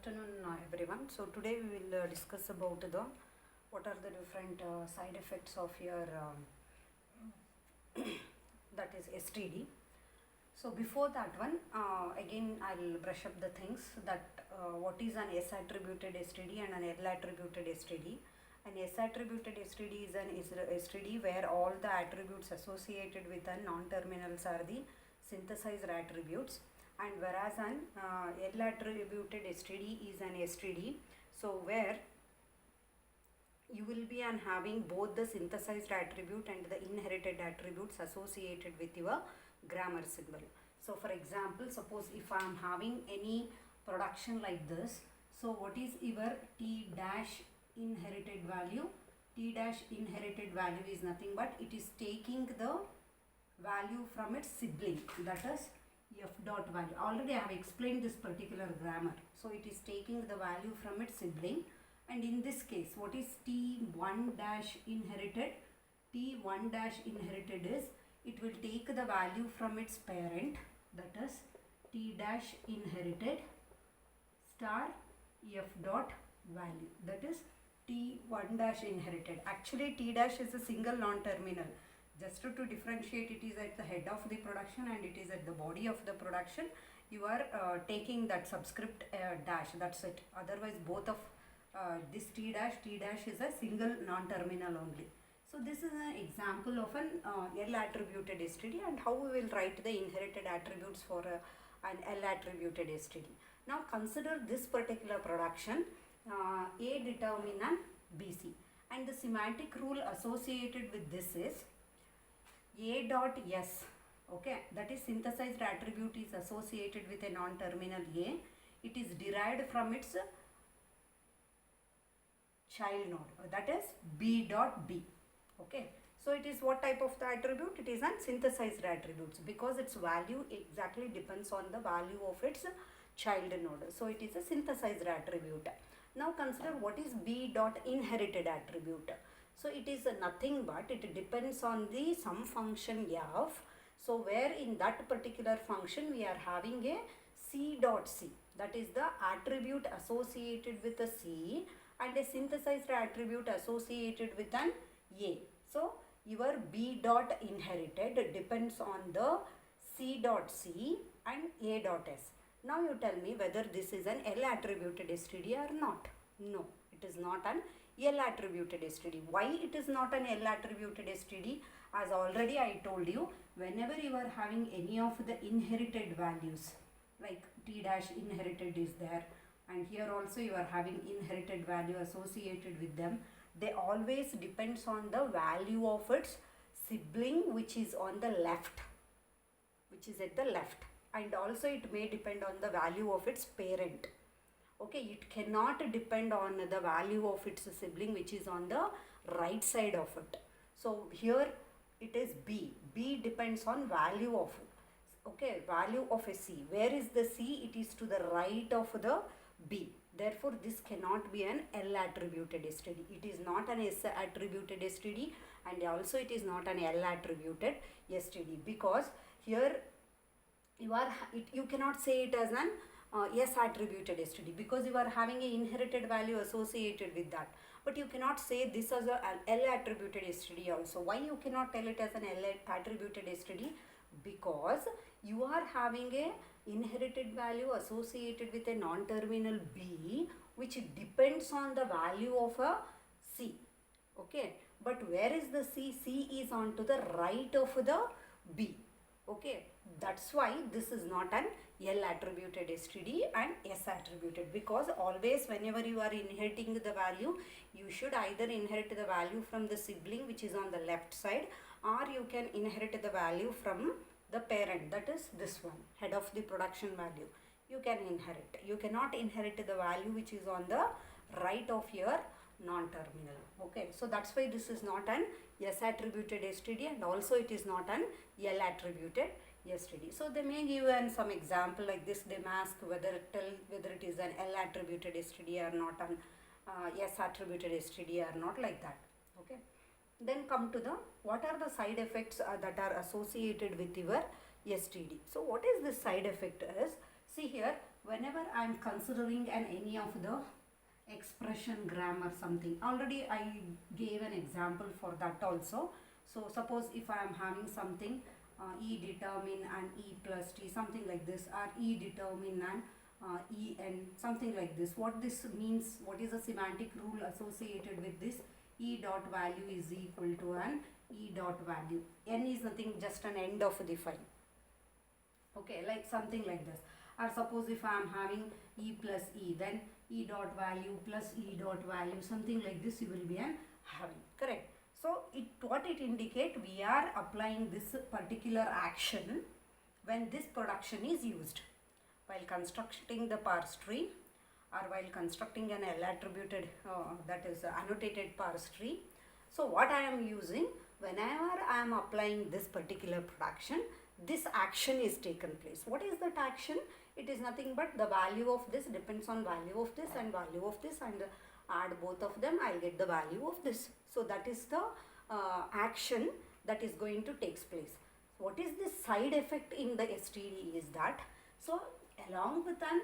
afternoon, everyone. So today we will discuss about the what are the different side effects of your that is STD. So before that one, again I'll brush up the things that what is an S attributed STD and an L attributed STD. An S attributed STD is an STD where all the attributes associated with a non-terminals are the synthesized attributes, and whereas an L attributed STD is an STD, so where you will be having both the synthesized attribute and the inherited attributes associated with your grammar symbol. So for example, suppose if I am having any production like this, so what is your T dash inherited value? T dash inherited value is nothing but it is taking the value from its sibling, that is f dot value. Already I have explained this particular grammar. So it is taking the value from its sibling, and in this case what is T1 dash inherited? T1 dash inherited is it will take the value from its parent, that is T dash inherited star f dot value, that is T1 dash inherited. Actually T dash is a single non-terminal. Just to differentiate, it is at the head of the production and it is at the body of the production. You are taking that subscript dash, that's it. Otherwise both of this T dash is a single non-terminal only. So this is an example of an L attributed STD and how we will write the inherited attributes for an L attributed STD. Now consider this particular production A determinant BC, and the semantic rule associated with this is A dot S, okay, that is synthesized attribute is associated with a non-terminal A. It is derived from its child node, that is B dot B. Okay, so it is what type of the attribute? It is an synthesized attributes because its value exactly depends on the value of its child node. So it is a synthesized attribute. Now consider what is B dot inherited attribute. So it is nothing but it depends on the some function f. So where in that particular function we are having a C dot C, that is the attribute associated with a C and a synthesized attribute associated with an A. So your B dot inherited depends on the C dot C and A dot S. Now you tell me whether this is an L attributed STD or not. No, it is not an L attributed STD. Why it is not an L attributed STD? As already I told you, whenever you are having any of the inherited values, like T dash inherited is there, and here also you are having inherited value associated with them, they always depends on the value of its sibling which is on the left, which is at the left, and also it may depend on the value of its parent. Okay, it cannot depend on the value of its sibling which is on the right side of it. So here it is B. B depends on value of, okay, value of a C. Where is the C? It is to the right of the B. Therefore this cannot be an L attributed STD. It is not an S attributed STD, and also it is not an L attributed STD, because here you cannot say it as an S attributed STD because you are having an inherited value associated with that. But you cannot say this as an L attributed STD also. Why you cannot tell it as an L attributed STD? Because you are having a inherited value associated with a non-terminal B which depends on the value of a C. Okay, but where is the C? C is on to the right of the B. Okay, that's why this is not an L attributed STD and S attributed, because always whenever you are inheriting the value, you should either inherit the value from the sibling which is on the left side, or you can inherit the value from the parent, that is this one, head of the production value. You can inherit. You cannot inherit the value which is on the right of your non-terminal. Okay, so that's why this is not an S attributed STD, and also it is not an L attributed STD. So they may give some example like this. They may ask whether it is an L attributed STD or not, an S attributed STD or not, like that. Okay. Then come to the what are the side effects that are associated with your STD. So what is this side effect is, See here, whenever I am considering any of the expression grammar something, already I gave an example for that also. So suppose if I am having something E determine and E plus T, something like this, or E determine and En, something like this. What this means, what is the semantic rule associated with this? E dot value is equal to an E dot value. N is nothing, just an end of the file. Okay, like something like this. Or suppose if I am having E plus E, then E dot value plus E dot value, something like this you will be having, correct? So what it indicate, we are applying this particular action when this production is used. While constructing the parse tree or while constructing an L attributed that is annotated parse tree. So what I am using, whenever I am applying this particular production, this action is taken place. What is that action? It is nothing but the value of this depends on value of this and value of this, and add both of them, I'll get the value of this. So that is the action that is going to take place. What is the side effect in the STD is that, so along with an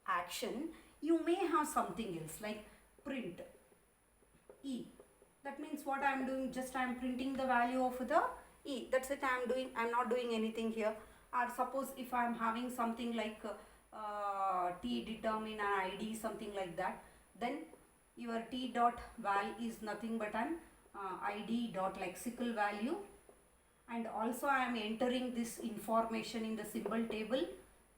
action, you may have something else like print E. That means what I am doing, just I am printing the value of the E. That's it, I am doing, I am not doing anything here. Or suppose if I am having something like T determine an ID, something like that, then your T dot val is nothing but an ID dot lexical value, and also I am entering this information in the symbol table,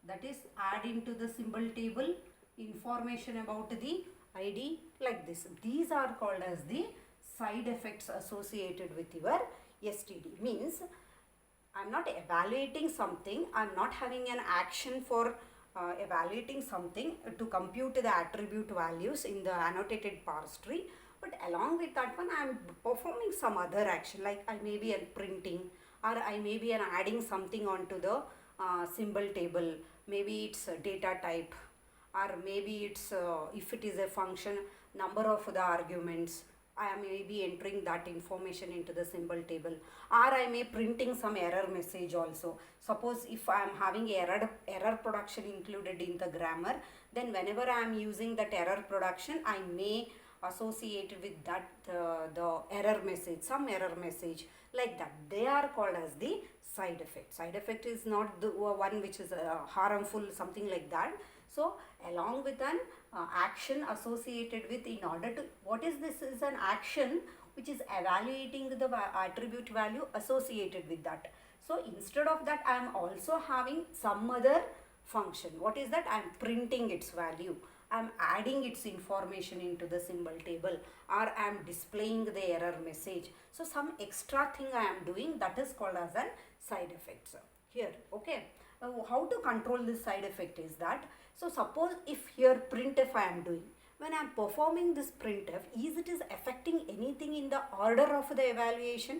that is add into the symbol table information about the ID like this. These are called as the side effects associated with your STD. Means I am not evaluating something, I am not having an action for evaluating something to compute the attribute values in the annotated parse tree, but along with that one I am performing some other action, like I may be printing, or I may be adding something onto the symbol table. Maybe it's a data type, or maybe it's if it is a function, number of the arguments, I may be entering that information into the symbol table, or I may printing some error message also. Suppose if I am having error production included in the grammar, then whenever I am using that error production, I may associate with that the error message, some error message like that. They are called as the side effect. Side effect is not the one which is harmful, something like that. So along with an action associated with, in order to, what is this, is an action which is evaluating the attribute value associated with that. So instead of that, I am also having some other function. What is that? I am printing its value, I am adding its information into the symbol table, or I am displaying the error message. So some extra thing I am doing, that is called as an side effect here. Okay. How to control this side effect is that, so suppose if here printf I am doing, when I am performing this printf, is it is affecting anything in the order of the evaluation?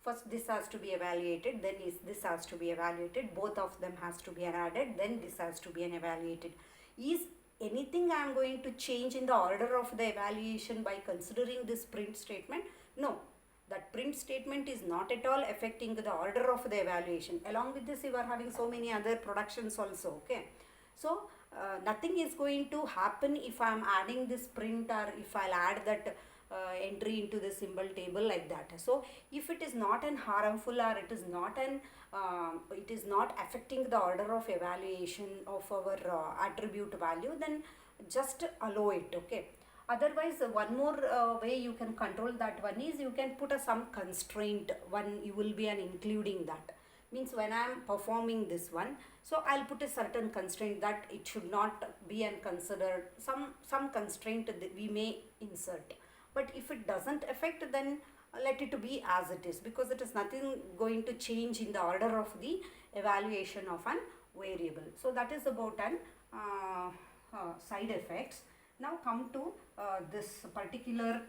First this has to be evaluated, then this has to be evaluated, both of them has to be added, then this has to be evaluated. Is anything I am going to change in the order of the evaluation by considering this print statement? No. That print statement is not at all affecting the order of the evaluation. Along with this, you are having so many other productions also, okay. So nothing is going to happen if I am adding this print, or if I'll add that entry into the symbol table like that. So if it is not an harmful, or it is not an it is not affecting the order of evaluation of our attribute value, then just allow it, okay. Otherwise, one more way you can control that one is, you can put some constraint one, you will be including that. Means when I am performing this one, so I'll put a certain constraint that it should not be considered, some constraint that we may insert. But if it doesn't affect, then let it be as it is, because it is nothing going to change in the order of the evaluation of an variable. So that is about an side effects. Now come to this particular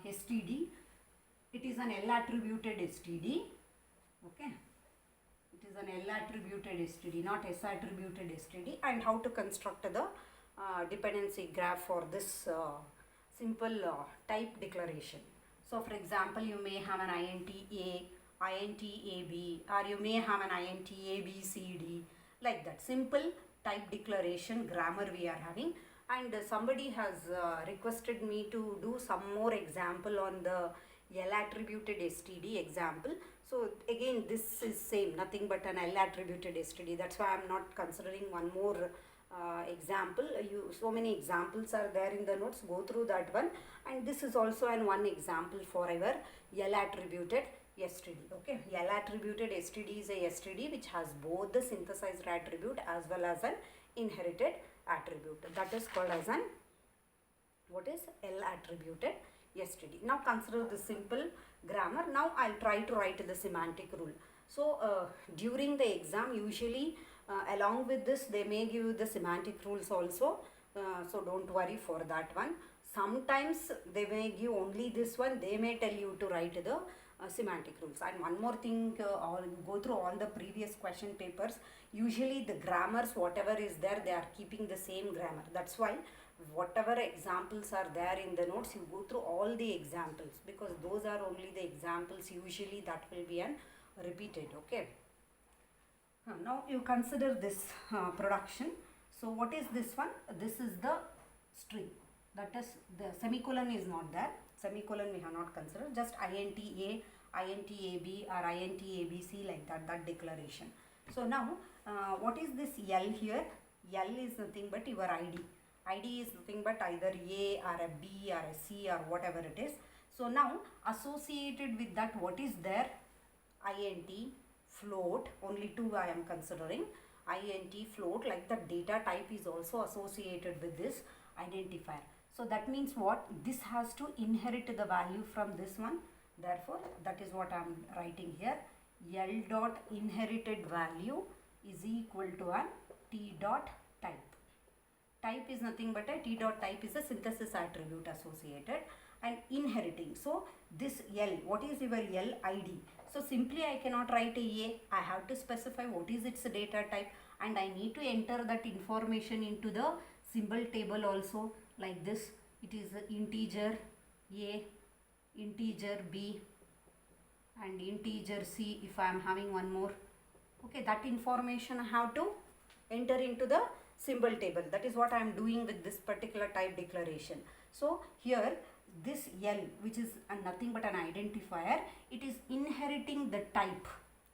STD. It is an L attributed STD. Okay. It is an L attributed STD, not S attributed STD. And how to construct the dependency graph for this simple type declaration. So for example, you may have an int A, int AB, or you may have an int ABCD, like that. Simple type declaration grammar we are having. And somebody has requested me to do some more example on the L attributed STD example. So again, this is same, nothing but an L attributed STD. That's why I'm not considering one more example. So many examples are there in the notes. Go through that one. And this is also an one example for our L attributed STD. Okay, L attributed STD is a STD which has both the synthesized attribute as well as an inherited attribute. That is called as an what is L attributed STD. Now consider the simple grammar. Now I'll try to write the semantic rule. So during the exam, usually along with this they may give you the semantic rules also. So don't worry for that one. Sometimes they may give only this one. They may tell you to write the semantic rules. And one more thing, go through all the previous question papers. Usually the grammars, whatever is there, they are keeping the same grammar. That's why whatever examples are there in the notes, you go through all the examples, because those are only the examples. Usually that will be an repeated. Okay. Now you consider this production. So what is this one? This is the string. That is, the semicolon is not there. Semicolon we have not considered. Just int A, int AB, or int ABC, like that. That declaration. So now what is this L here? L is nothing but your ID. ID is nothing but either A or a B or a C or whatever it is. So now associated with that, what is there? Int float, only two I am considering. Int float, like the data type is also associated with this identifier. So that means what? This has to inherit the value from this one. Therefore, that is what I am writing here. L dot inherited value is equal to an T dot type. Type is nothing but a T dot type is a synthesis attribute associated and inheriting. So this L, what is your L ID? So simply I cannot write a. I have to specify what is its data type, and I need to enter that information into the symbol table also, like this. It is integer A, integer B, and integer C if I am having one more. Okay, that information I have to enter into the symbol table. That is what I am doing with this particular type declaration. So here this L, which is nothing but an identifier, it is inheriting the type.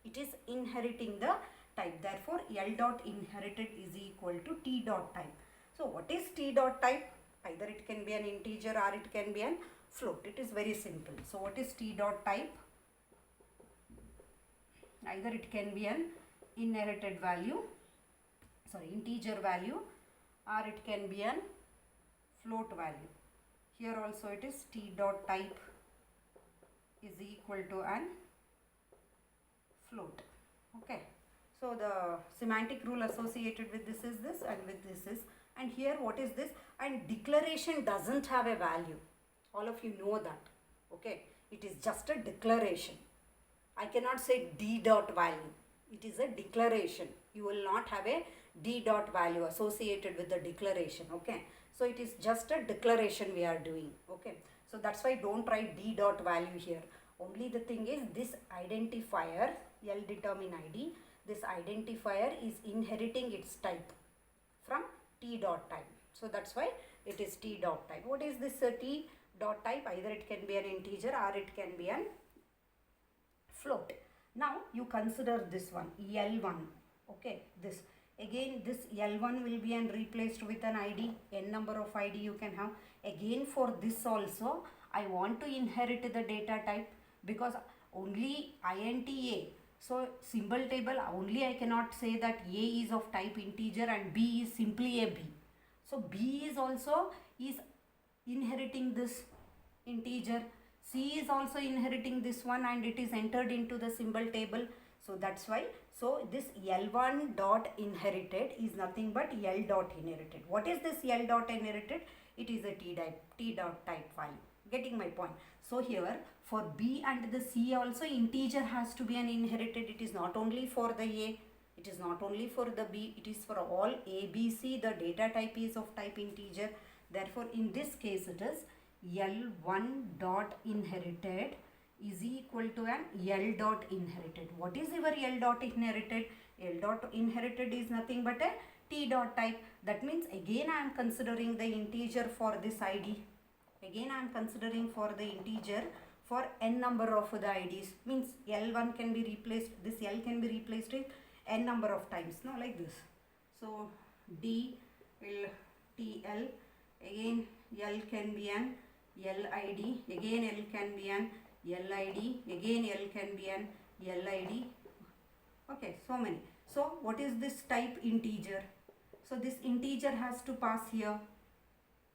It is inheriting the type. Therefore, L dot inherited is equal to T dot type. So what is T dot type? Either it can be an integer or it can be an float. It is very simple. So what is T dot type? Either it can be an inherited value, integer value, or it can be an float value. Here also it is T dot type is equal to an float. Okay. So the semantic rule associated with this is this, and with this is, and here what is this? And declaration doesn't have a value. All of you know that. Okay. It is just a declaration. I cannot say D dot value. It is a declaration. You will not have a D dot value associated with the declaration. Okay. So it is just a declaration we are doing. Okay. So that's why don't write D dot value here. Only the thing is this identifier, L determine ID, this identifier is inheriting its type from T dot type. So that's why it is T dot type. What is this T dot type? Either it can be an integer or it can be an float. Now you consider this one, L1. Okay, this. Again, this L1 will be replaced with an ID, n number of ID you can have. Again, for this also, I want to inherit the data type, because only int A. So, symbol table, only I cannot say that A is of type integer and B is simply a B. So, B is also inheriting this integer. C is also inheriting this one, and it is entered into the symbol table. So that's why, so this L1 dot inherited is nothing but L dot inherited. What is this L dot inherited? It is a T dot type file. Getting my point? So here for B and the C also integer has to be an inherited. It is not only for the A, it is not only for the B, it is for all A, B, C. The data type is of type integer. Therefore in this case it is L1 dot inherited is equal to an L dot inherited. What is your L dot inherited? L dot inherited is nothing but a T dot type. That means again I am considering the integer for this ID. Again I am considering for the integer for n number of the IDs. Means L1 can be replaced, this L can be replaced with n number of times. No, like this. So D will TL, again L can be an LID, again L can be an LID, again L can be an LID. Okay, so many. So what is this type? Integer. So this integer has to pass here.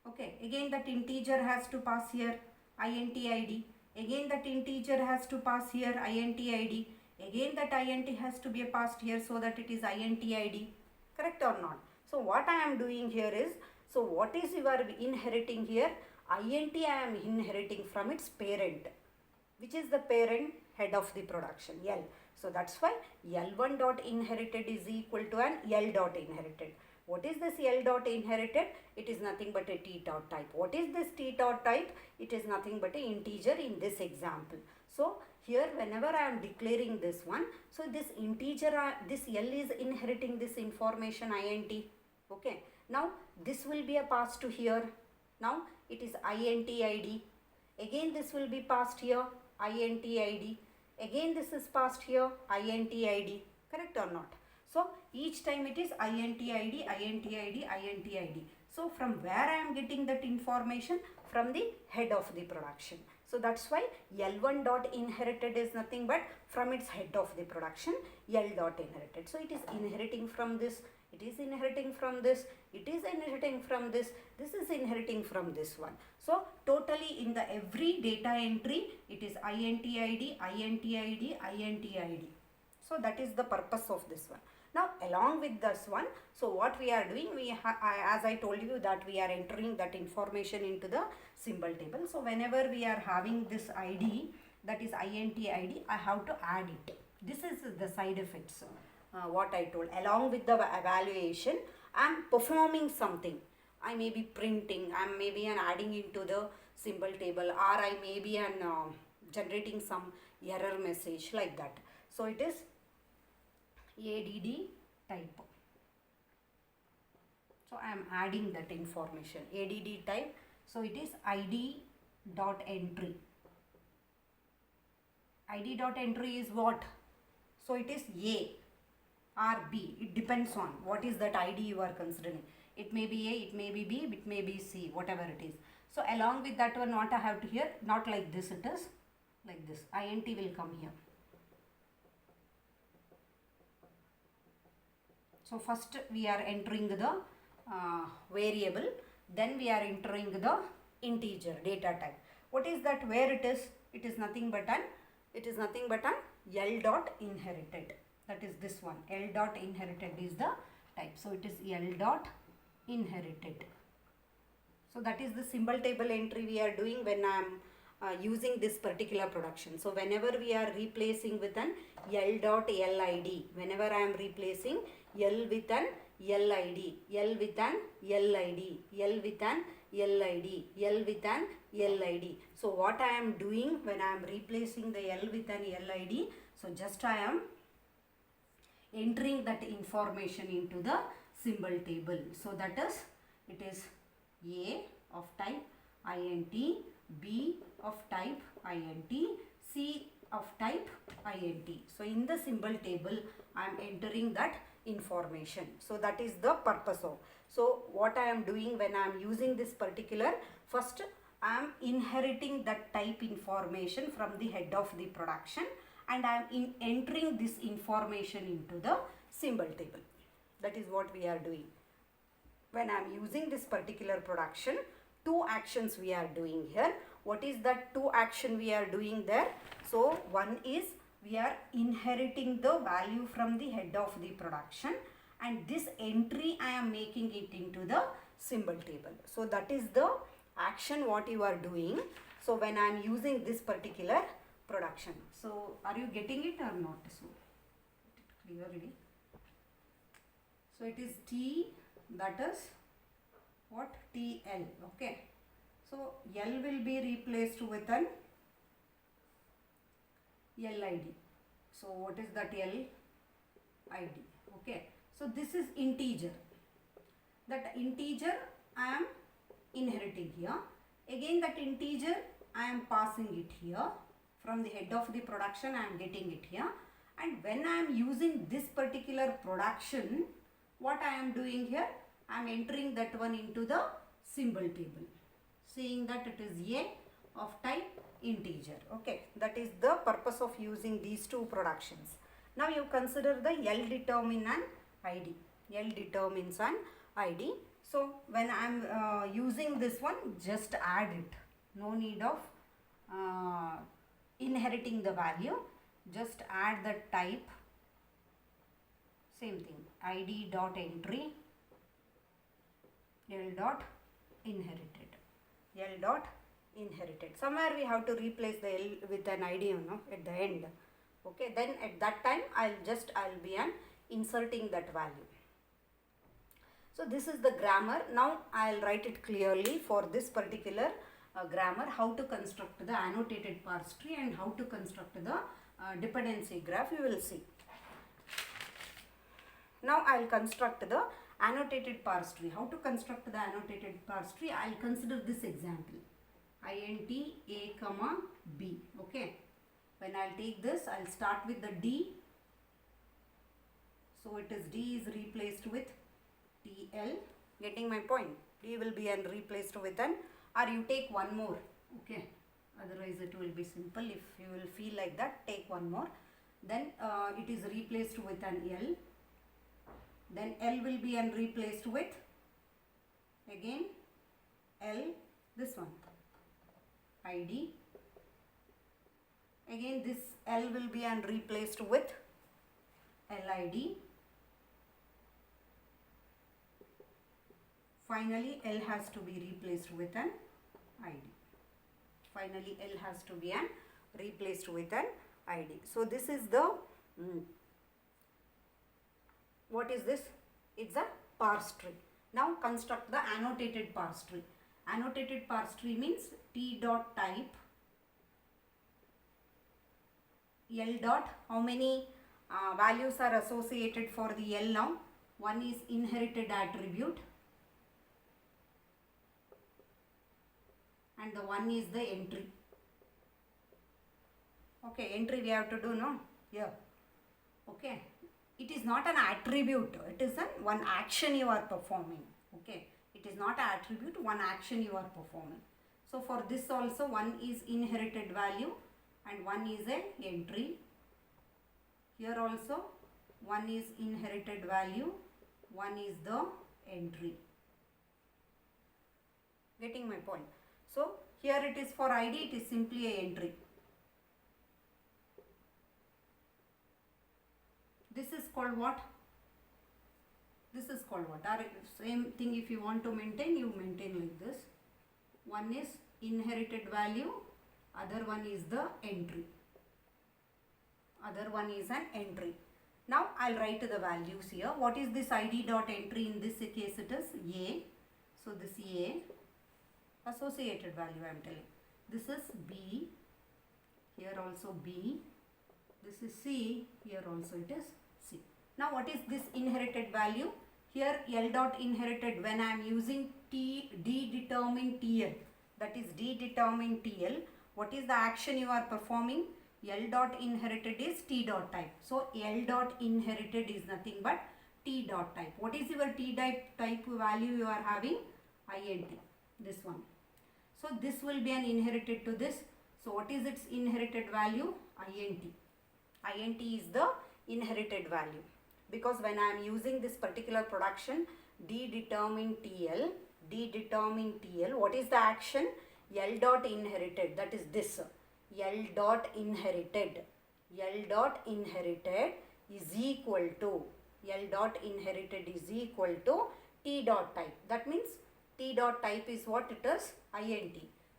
Okay, again that integer has to pass here int id. Again that integer has to pass here int id. Again that int has to be passed here so that it is int id. Correct or not? So what I am doing here is, so what is you are inheriting here? Int I am inheriting from its parent. Which is the parent? Head of the production, L. So that's why L1 dot inherited is equal to an L dot inherited. What is this L dot inherited? It is nothing but a T dot type. What is this T dot type? It is nothing but an integer in this example. So here whenever I am declaring this one, so this integer, this L is inheriting this information int. Okay. Now this will be a pass to here. Now it is int id. Again this will be passed here int id. Again this is passed here int id. Correct or not? So each time it is int id, int id, int id. So from where I am getting that information? From the head of the production. So that's why L1 dot inherited is nothing but from its head of the production, L dot inherited. So it is inheriting from this, it is inheriting from this, it is inheriting from this is inheriting from this one. So totally in the every data entry, it is int id, int id, int id. So that is the purpose of this one. Now along with this one, so what we are doing, as I told you that we are entering that information into the symbol table. So whenever we are having this ID, that is int ID, I have to add it. This is the side effects, what I told. Along with the evaluation, I am performing something. I may be printing, I may be adding into the symbol table, or I may be generating some error message like that. So it is ADD type. So I am adding that information, ADD type. So it is ID dot entry. ID dot entry is what? So it is A or B. It depends on what is that ID you are considering. It may be A, it may be B, it may be C, whatever it is. So along with that one, what I have to here, not like this, it is like this. INT will come here. So first we are entering the variable, then we are entering the integer data type. What is that? Where it is? It is nothing but an L dot inherited. That is this one. L dot inherited is the type. So it is L dot inherited. So that is the symbol table entry we are doing when I am using this particular production. So whenever we are replacing with an L dot LID, whenever I am replacing L with an LID, L with an LID, L with an LID, L with an LID. So what I am doing when I am replacing the L with an LID, so just I am entering that information into the symbol table. So that is, it is A of type int, B of type int, C of type int. So in the symbol table I am entering that information. So that is the purpose of. So what I am doing when I am using this particular, first I am inheriting that type information from the head of the production, and I am entering this information into the symbol table. That is what we are doing. When I am using this particular production, two actions we are doing here. What is that two action we are doing there? So one is we are inheriting the value from the head of the production, and this entry I am making it into the symbol table. So that is the action what you are doing. So when I am using this particular production. So are you getting it or not? So clearly. So it is T, that is what? TL. Okay. So L will be replaced with an LID. So what is that LID? Okay. So this is integer. That integer I am inheriting here. Again that integer I am passing it here. From the head of the production I am getting it here. And when I am using this particular production, what I am doing here? I am entering that one into the symbol table. Saying that it is A of type integer. Okay, that is the purpose of using these two productions. Now you consider the L determine an ID. L determines an ID. So when I am using this one, just add it. No need of inheriting the value. Just add the type. Same thing. ID dot entry. L dot inherited. L dot inherited. Somewhere we have to replace the L with an ID, at the end. Okay, then at that time I'll be inserting that value. So this is the grammar. Now I'll write it clearly for this particular grammar, how to construct the annotated parse tree and how to construct the dependency graph. You will see. Now I'll construct the annotated parse tree. How to construct the annotated parse tree? I'll consider this example. int a comma b. Okay. When I'll take this, I'll start with the d. So it is d is replaced with tl. Getting my point? D will be replaced with an, or you take one more. Okay. Otherwise it will be simple. If you will feel like that, take one more. Then it is replaced with an L. Then L will be replaced with again L, this one, ID. Again this L will be replaced with LID. Finally L has to be replaced with an ID. Finally L has to be replaced with an ID. So this is the what is this? It's a parse tree. Now construct the annotated parse tree. Annotated parse tree means t dot type L dot, how many values are associated for the L now? One is inherited attribute and the one is the entry. Okay, entry we have to do, no? Here. Okay. It is not an attribute, it is one action you are performing. Okay, it is not an attribute, one action you are performing. So for this also one is inherited value and one is an entry. Here also one is inherited value, one is the entry. Getting my point? So here it is for ID, it is simply a entry. This is called what? This is called what? Same thing, if you want to maintain, you maintain like this. One is inherited value, other one is the entry. Other one is an entry. Now I'll write the values here. What is this ID dot entry? In this case it is A. So this A, associated value I am telling. This is B, here also B. This is C, here also it is C. Now what is this inherited value? Here L dot inherited, when I am using D determine TL, that is D determine TL, what is the action you are performing? L dot inherited is T dot type. So L dot inherited is nothing but T dot type. What is your T type value you are having? INT, this one. So this will be an inherited to this. So what is its inherited value? INT. INT is the inherited value, because when I am using this particular production D determine TL, what is the action? L dot inherited, that is this. L dot inherited is equal to T dot type. That means T dot type is what it is? INT.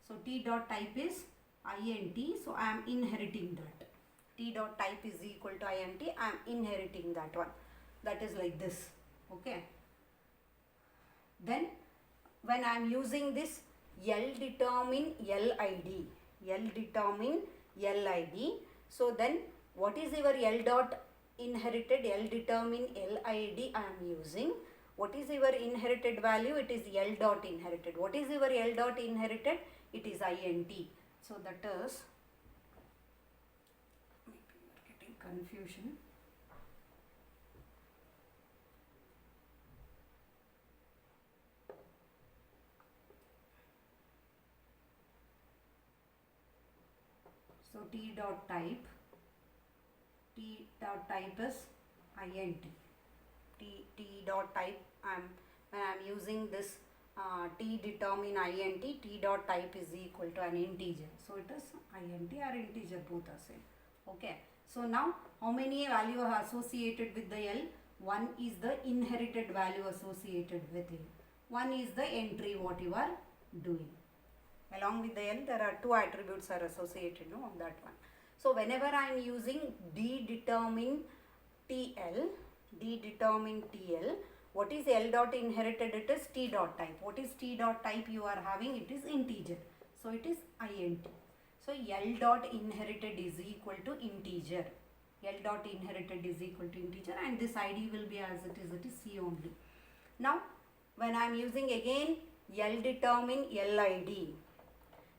So T dot type is INT. So I am inheriting that. T dot type is equal to INT. I am inheriting that one. That is like this. Okay. Then when I am using this L determine LID, So then what is your L dot inherited? L determine LID I am using. What is your inherited value? It is L dot inherited. What is your L dot inherited? It is INT. So that is, maybe you are getting confusion. So T dot type is INT. T dot type, when I am using this T determine INT, T dot type is equal to an integer. So it is INT or integer, both are same. Okay. So now how many value are associated with the L? One is the inherited value associated with it. One is the entry what you are doing. Along with the L, there are two attributes are associated on that one. So whenever I am using D determine TL, what is L dot inherited? It is T dot type. What is T dot type you are having? It is integer. So it is INT. So L dot inherited is equal to integer. L dot inherited is equal to integer, and this ID will be as it is C only. Now when I am using again L determine LID.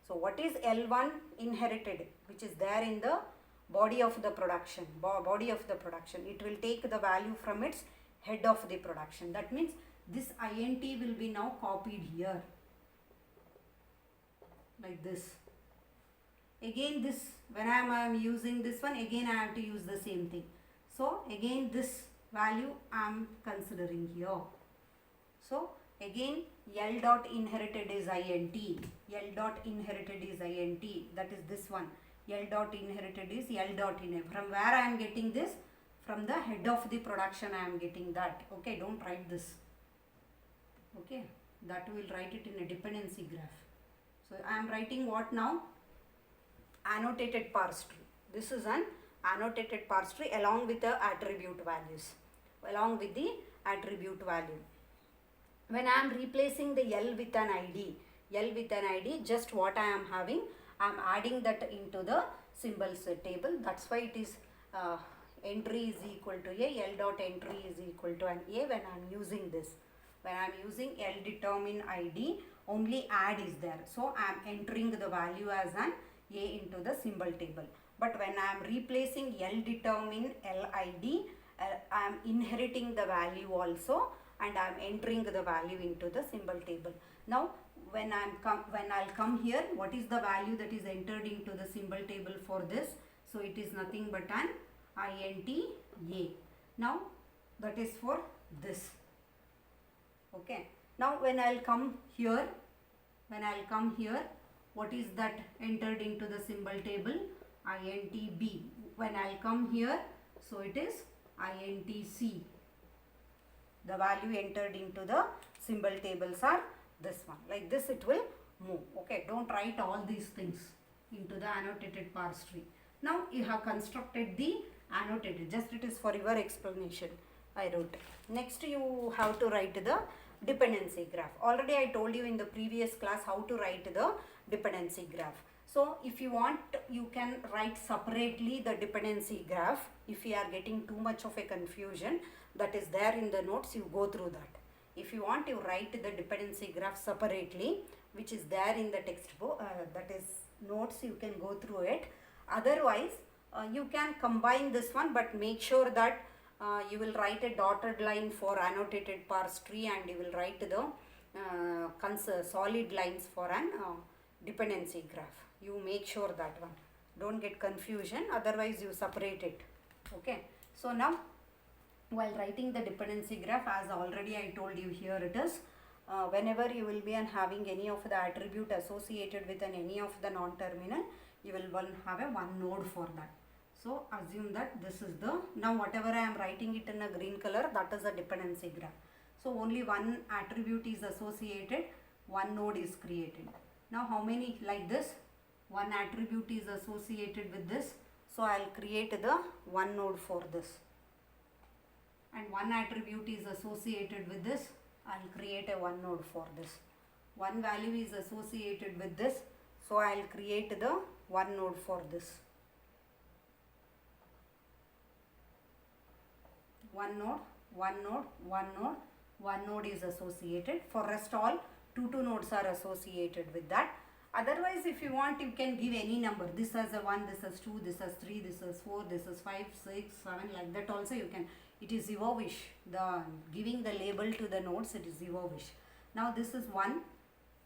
So what is L1 inherited, which is there in the body of the production, it will take the value from its head of the production. That means this INT will be now copied here like this. Again this, when I am using this one, again I have to use the same thing. So again this value I am considering here. So again L dot inherited is INT. L dot inherited is INT. That is this one. L dot inherited is L dot inherited. From where I am getting this? From the head of the production I am getting that. Okay, don't write this. Okay, that we will write it in a dependency graph. So I am writing what now? Annotated parse tree. This is an annotated parse tree along with the attribute values. Along with the attribute value. When I am replacing the L with an ID, just what I am having, I am adding that into the symbols table. That's why it is entry is equal to A, L dot entry is equal to an A when I am using this. When I am using L determine ID, only add is there. So I am entering the value as an A into the symbol table. But when I am replacing L determine LID, I am inheriting the value also, and I am entering the value into the symbol table. Now when I'll come here, what is the value that is entered into the symbol table for this? So it is nothing but an INT A. Now that is for this. Okay. Now when I'll come here, what is that entered into the symbol table? INT B. When I'll come here, so it is INT C. The value entered into the symbol tables are this one. Like this it will move. Okay, don't write all these things into the annotated parse tree. Now you have constructed the annotated, just it is for your explanation I wrote. Next you have to write the dependency graph. Already I told you in the previous class how to write the dependency graph. So if you want, you can write separately the dependency graph. If you are getting too much of a confusion, that is there in the notes, you go through that. If you want, you write the dependency graph separately, which is there in the textbook, that is notes, you can go through it. Otherwise, you can combine this one, but make sure that you will write a dotted line for annotated parse tree, and you will write the solid lines for an dependency graph. You make sure that one. Don't get confusion, otherwise you separate it. Okay. So now, while writing the dependency graph, as already I told you, here it is. Whenever you will be having any of the attribute associated with any of the non-terminal, you will have a one node for that. So assume that this is the, now whatever I am writing it in a green color, that is a dependency graph. So only one attribute is associated, one node is created. Now how many, like this, one attribute is associated with this. So I will create the one node for this. And one attribute is associated with this, I will create a one node for this. One value is associated with this, so I will create the one node for this. one node, one node, one node, one node is associated. For rest all, two nodes are associated with that. Otherwise, if you want, you can give any number. This has a 1, this has 2, this has 3, this has 4, this is 5, 6, 7, like that also you can. It is your wish. The giving the label to the nodes, it is your wish. Now this is 1.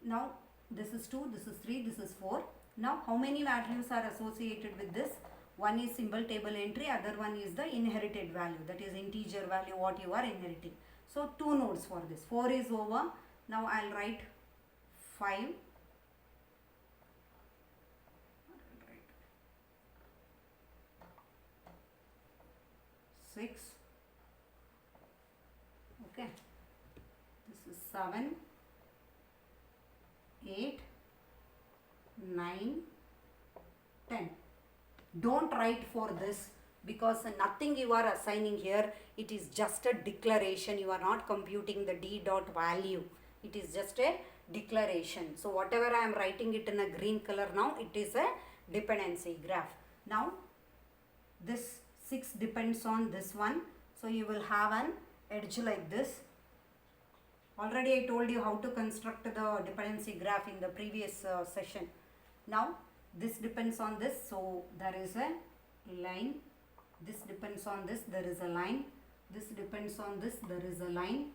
Now this is 2, this is 3, this is 4. Now how many values are associated with this? One is symbol table entry, other one is the inherited value, that is integer value what you are inheriting. So 2 nodes for this. 4 is over. Now I'll write 5. 6. Okay, this is 7, 8, 9, 10. Don't write for this because nothing you are assigning here. It is just a declaration. You are not computing the d dot value. It is just a declaration. So whatever I am writing it in a green color now, it is a dependency graph. Now this 6 depends on this one. So you will have an edge like this. Already I told you how to construct the dependency graph in the previous session. Now this depends on this, so there is a line. This depends on this, there is a line. This depends on this, there is a line.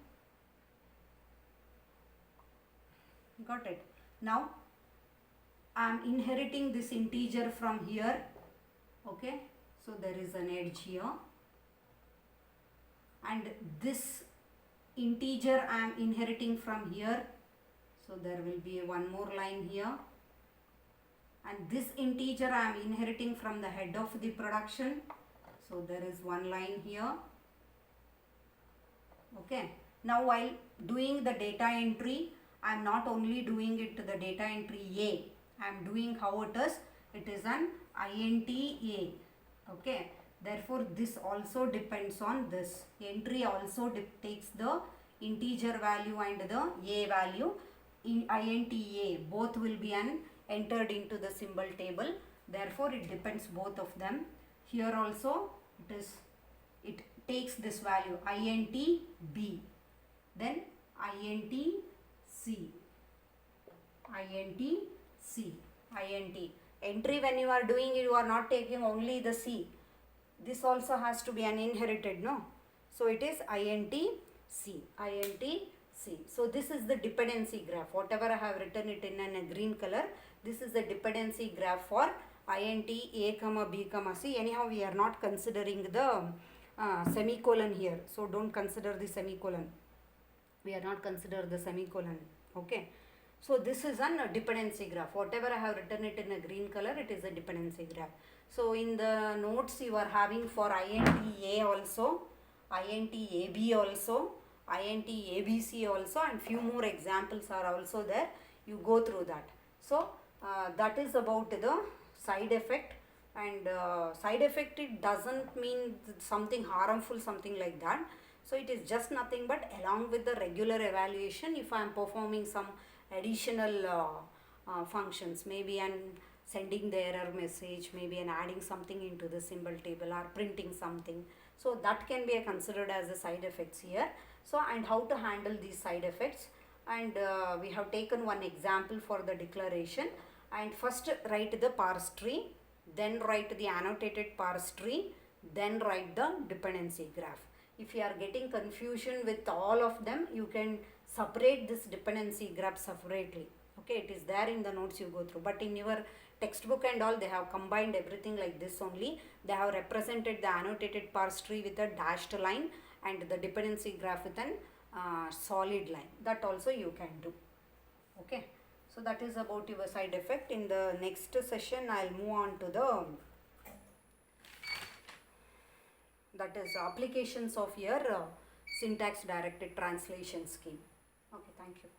Got it? Now I am inheriting this integer from here. Okay, so there is an edge here, and this integer I am inheriting from here, so there will be one more line here, and this integer I am inheriting from the head of the production, so there is one line here. Okay, now while doing the data entry, I am not only doing it to the data entry A, I am doing how it is an int A. Okay, therefore this also depends on this. Entry also takes the integer value and the A value. In int A, both will be entered into the symbol table. Therefore it depends both of them. Here also it takes this value int B, then int C, int C, int. Entry when you are doing, you are not taking only the C. This also has to be an inherited, no? So it is int C, int C. So this is the dependency graph. Whatever I have written it in a green color, this is the dependency graph for int A comma B comma C. Anyhow, we are not considering the semicolon here. So don't consider the semicolon. We are not consider the semicolon. Okay. So this is a dependency graph. Whatever I have written it in a green color, it is a dependency graph. So in the notes you are having for int A also, int AB also, int ABC also, and few more examples are also there. You go through that. So that is about the side effect. And side effect, it doesn't mean something harmful, something like that. So it is just nothing but along with the regular evaluation, if I am performing some additional functions, maybe I'm sending the error message, maybe I'm adding something into the symbol table or printing something. So that can be considered as the side effects here. So, and how to handle these side effects. And we have taken one example for the declaration. And first write the parse tree, then write the annotated parse tree, then write the dependency graph. If you are getting confusion with all of them, you can separate this dependency graph separately. Okay, it is there in the notes you go through. But in your textbook and all, they have combined everything like this only. They have represented the annotated parse tree with a dashed line and the dependency graph with an solid line. That also you can do. Okay. So that is about your side effect. In the next session, I'll move on to the applications of your syntax directed translation scheme. Okay, thank you.